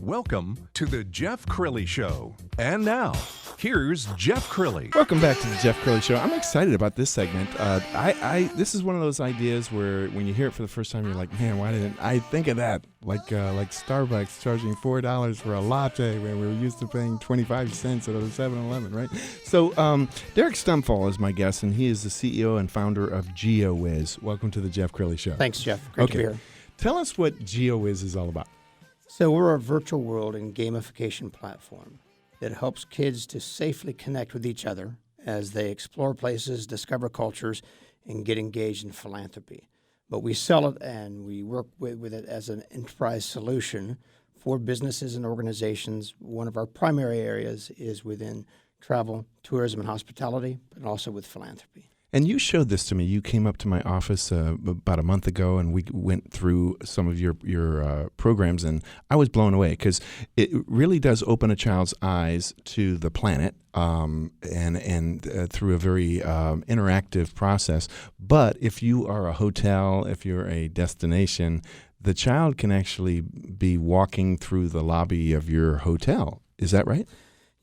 Welcome to the Jeff Crilley Show. And now, here's Jeff Crilley. Welcome back to the Jeff Crilley Show. I'm excited about this segment. This is one of those ideas where when you hear it for the first time, you're like, man, why didn't I think of that? Like Starbucks charging $4 for a latte when we were used to paying 25 cents at a 7-Eleven, right? So Derek Stumfall is my guest, and he is the CEO and founder of GeoWhiz. Welcome to the Jeff Crilley Show. Thanks, Jeff. Great to be here. Tell us what GeoWhiz is all about. So we're a virtual world and gamification platform that helps kids to safely connect with each other as they explore places, discover cultures, and get engaged in philanthropy. But we sell it and we work with it as an enterprise solution for businesses and organizations. One of our primary areas is within travel, tourism, and hospitality, but also with philanthropy. And you showed this to me. You came up to my office about a month ago, and we went through some of your programs, and I was blown away because it really does open a child's eyes to the planet, and through a very interactive process. But if you are a hotel, if you're a destination, the child can actually be walking through the lobby of your hotel. Is that right?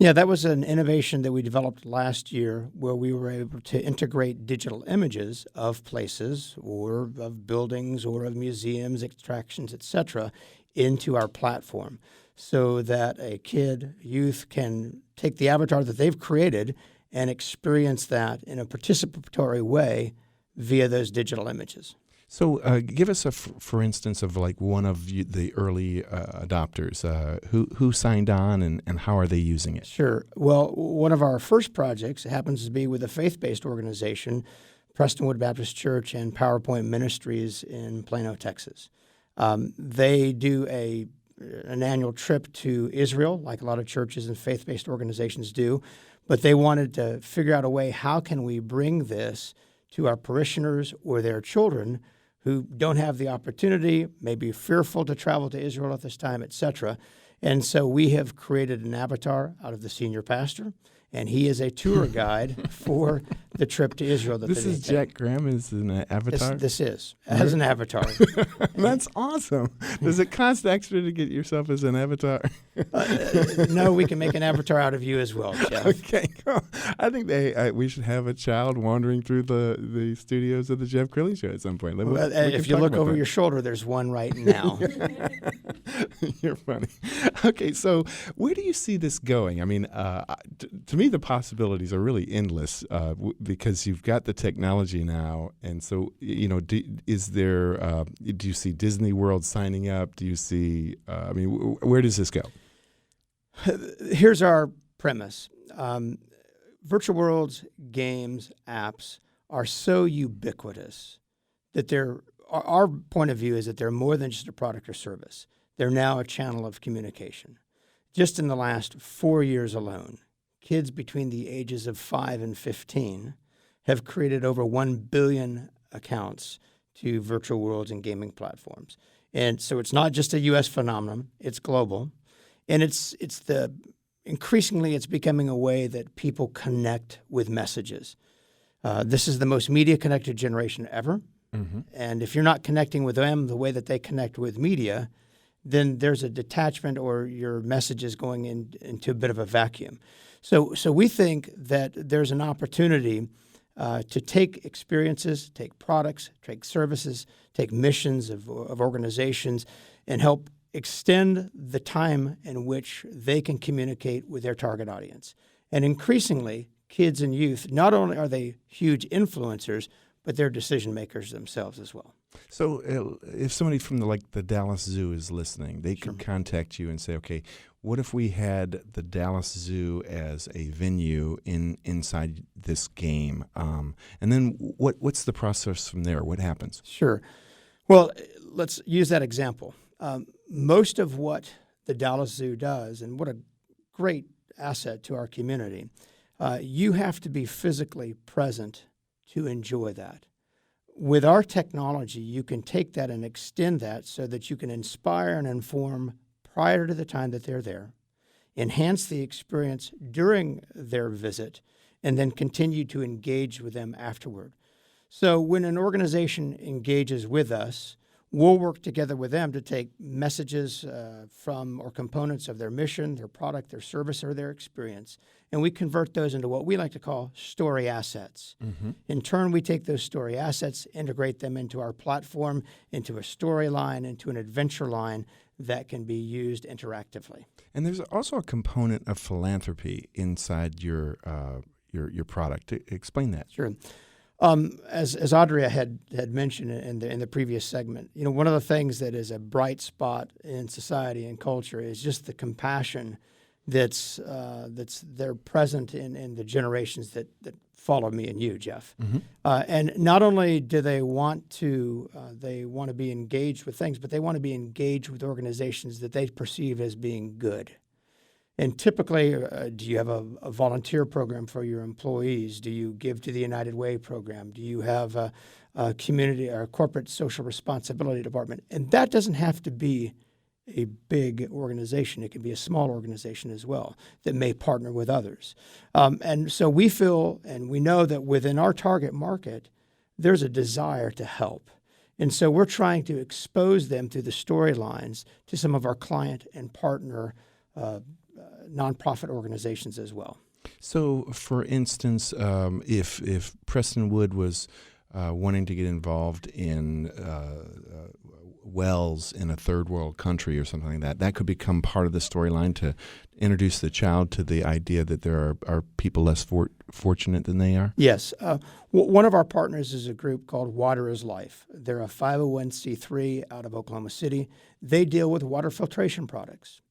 Yeah, that was an innovation that we developed last year where we were able to integrate digital images of places or of buildings or of museums, attractions, etc., into our platform so that a kid, youth can take the avatar that they've created and experience that in a participatory way via those digital images. So give us for instance of like one of the early adopters. Who signed on and how are they using it? Sure. Well, one of our first projects happens to be with a faith-based organization, Prestonwood Baptist Church and PowerPoint Ministries in Plano, Texas. They do an annual trip to Israel, like a lot of churches and faith-based organizations do, but they wanted to figure out a way, how can we bring this to our parishioners or their children who don't have the opportunity, may be fearful to travel to Israel at this time, etc. And so we have created an avatar out of the senior pastor, and he is a tour guide for the trip to Israel. This is Jack Graham is an avatar? This is, as an avatar. That's awesome. Does it cost extra to get yourself as an avatar? No, we can make an avatar out of you as well, Jeff. Okay, cool. I think we should have a child wandering through the studios of the Jeff Crilley Show at some point. Well, if you look over your shoulder, there's one right now. You're funny. Okay, so where do you see this going? I mean, to me, the possibilities are really endless because you've got the technology now, and so do you see Disney World signing up? Do you see? Where does this go? Here's our premise. Virtual worlds, games, apps are so ubiquitous that our point of view is that they're more than just a product or service. They're now a channel of communication. Just in the last 4 years alone, kids between the ages of 5 and 15 have created over 1 billion accounts to virtual worlds and gaming platforms. And so it's not just a U.S. phenomenon, it's global. And increasingly it's becoming a way that people connect with messages. This is the most media-connected generation ever. Mm-hmm. And if you're not connecting with them the way that they connect with media, then there's a detachment or your message is going into a bit of a vacuum. So we think that there's an opportunity to take experiences, take products, take services, take missions of organizations, and help extend the time in which they can communicate with their target audience. And increasingly, kids and youth, not only are they huge influencers, but they're decision makers themselves as well. So if somebody from the Dallas Zoo is listening, they could contact you and say, okay, what if we had the Dallas Zoo as a venue inside this game? And then what's the process from there? What happens? Sure. Well, let's use that example. Most of what the Dallas Zoo does, and what a great asset to our community, you have to be physically present to enjoy that. With our technology, you can take that and extend that so that you can inspire and inform prior to the time that they're there, enhance the experience during their visit, and then continue to engage with them afterward. So when an organization engages with us, we'll work together with them to take messages from or components of their mission, their product, their service, or their experience, and we convert those into what we like to call story assets. Mm-hmm. In turn, we take those story assets, integrate them into our platform, into a storyline, into an adventure line that can be used interactively. And there's also a component of philanthropy inside your product. Explain that. Sure. As Audrey had mentioned in the previous segment, one of the things that is a bright spot in society and culture is just the compassion that's there present in the generations that follow me and you, Jeff. Mm-hmm. And not only do they want to be engaged with things, but they want to be engaged with organizations that they perceive as being good. And typically, do you have a volunteer program for your employees? Do you give to the United Way program? Do you have a community or a corporate social responsibility department? And that doesn't have to be a big organization. It can be a small organization as well that may partner with others. And so we feel and we know that within our target market, there's a desire to help. And so we're trying to expose them through the storylines to some of our client and partner nonprofit organizations as well. So, for instance, if Preston Wood was wanting to get involved in wells in a third world country or something like that could become part of the storyline to introduce the child to the idea that there are people less fortunate than they are? Yes. One of our partners is a group called Water is Life. They're a 501c3 out of Oklahoma City. They deal with water filtration products.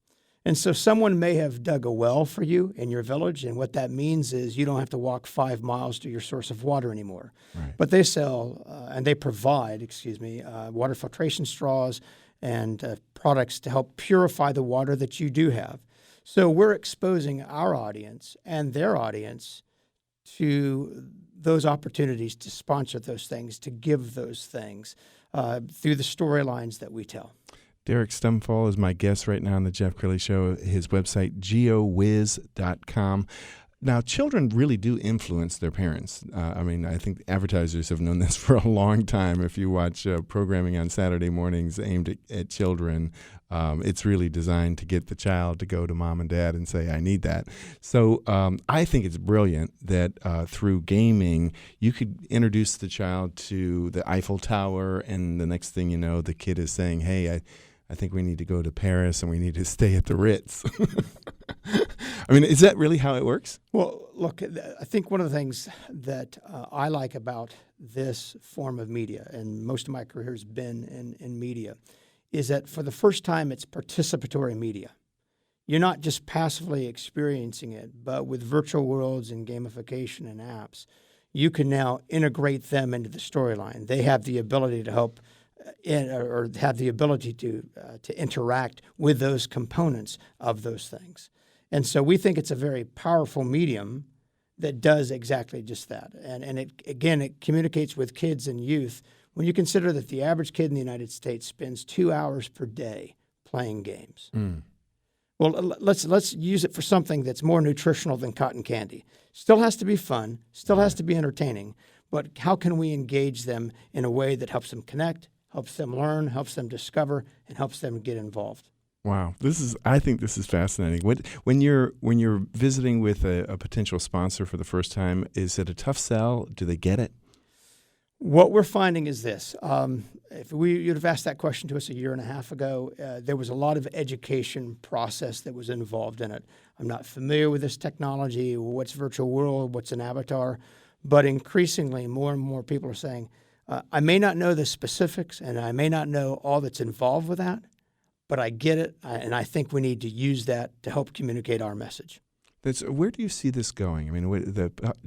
And so someone may have dug a well for you in your village, and what that means is you don't have to walk 5 miles to your source of water anymore. Right. But they sell and they provide, water filtration straws and products to help purify the water that you do have. So we're exposing our audience and their audience to those opportunities to sponsor those things, to give those things through the storylines that we tell. Derek Stumfall is my guest right now on the Jeff Crilley Show. His website, GeoWhiz.com. Now, children really do influence their parents. I think advertisers have known this for a long time. If you watch programming on Saturday mornings aimed at children, it's really designed to get the child to go to mom and dad and say, I need that. So I think it's brilliant that through gaming, you could introduce the child to the Eiffel Tower, and the next thing you know, the kid is saying, hey, I think we need to go to Paris and we need to stay at the Ritz. Is that really how it works? Well, look, I think one of the things that I like about this form of media, and most of my career has been in media, is that for the first time it's participatory media. You're not just passively experiencing it, but with virtual worlds and gamification and apps, you can now integrate them into the storyline. They have the ability to help or have the ability to interact with those components of those things. And so we think it's a very powerful medium that does exactly just that. And it communicates with kids and youth when you consider that the average kid in the United States spends 2 hours per day playing games. Mm. Well, let's use it for something that's more nutritional than cotton candy. Still has to be fun, still has to be entertaining, but how can we engage them in a way that helps them connect, helps them learn, helps them discover, and helps them get involved? Wow, I think this is fascinating. When you're visiting with a potential sponsor for the first time, is it a tough sell? Do they get it? What we're finding is this. If you'd have asked that question to us a year and a half ago, there was a lot of education process that was involved in it. I'm not familiar with this technology, what's virtual world, what's an avatar, but increasingly more and more people are saying, I may not know the specifics and I may not know all that's involved with that, but I get it, and I think we need to use that to help communicate our message. Where do you see this going?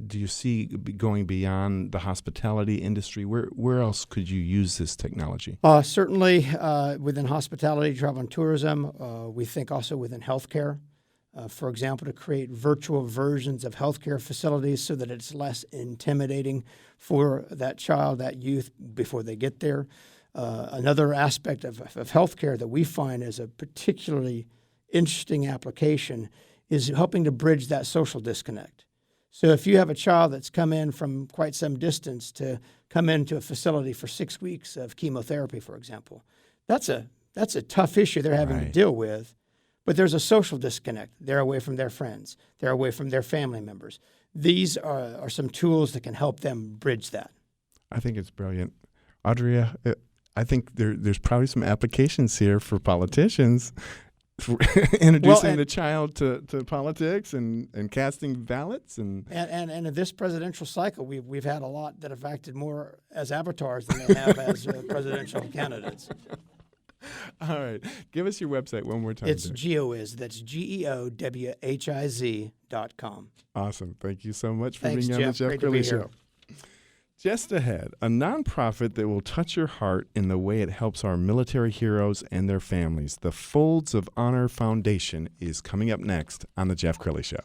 Do you see going beyond the hospitality industry? Where else could you use this technology? Certainly within hospitality, travel, and tourism. We think also within healthcare. For example, to create virtual versions of healthcare facilities so that it's less intimidating for that child, that youth, before they get there. Another aspect of healthcare that we find is a particularly interesting application is helping to bridge that social disconnect. So if you have a child that's come in from quite some distance to come into a facility for 6 weeks of chemotherapy, for example. That's a tough issue they're having to deal with, but there's a social disconnect. They're away from their friends. They're away from their family members. These are some tools that can help them bridge that. I think it's brilliant. Audrey, I think there's probably some applications here for politicians. Introducing the child to politics and casting ballots and in this presidential cycle, we've had a lot that have acted more as avatars than they have as presidential candidates. All right, give us your website one more time. It's GeoWhiz. That's GeoWhiz.com. Awesome. Thank you so much for Thanks, being on the Jeff Crilley Show. Just ahead, a nonprofit that will touch your heart in the way it helps our military heroes and their families. The Folds of Honor Foundation is coming up next on the Jeff Crilley Show.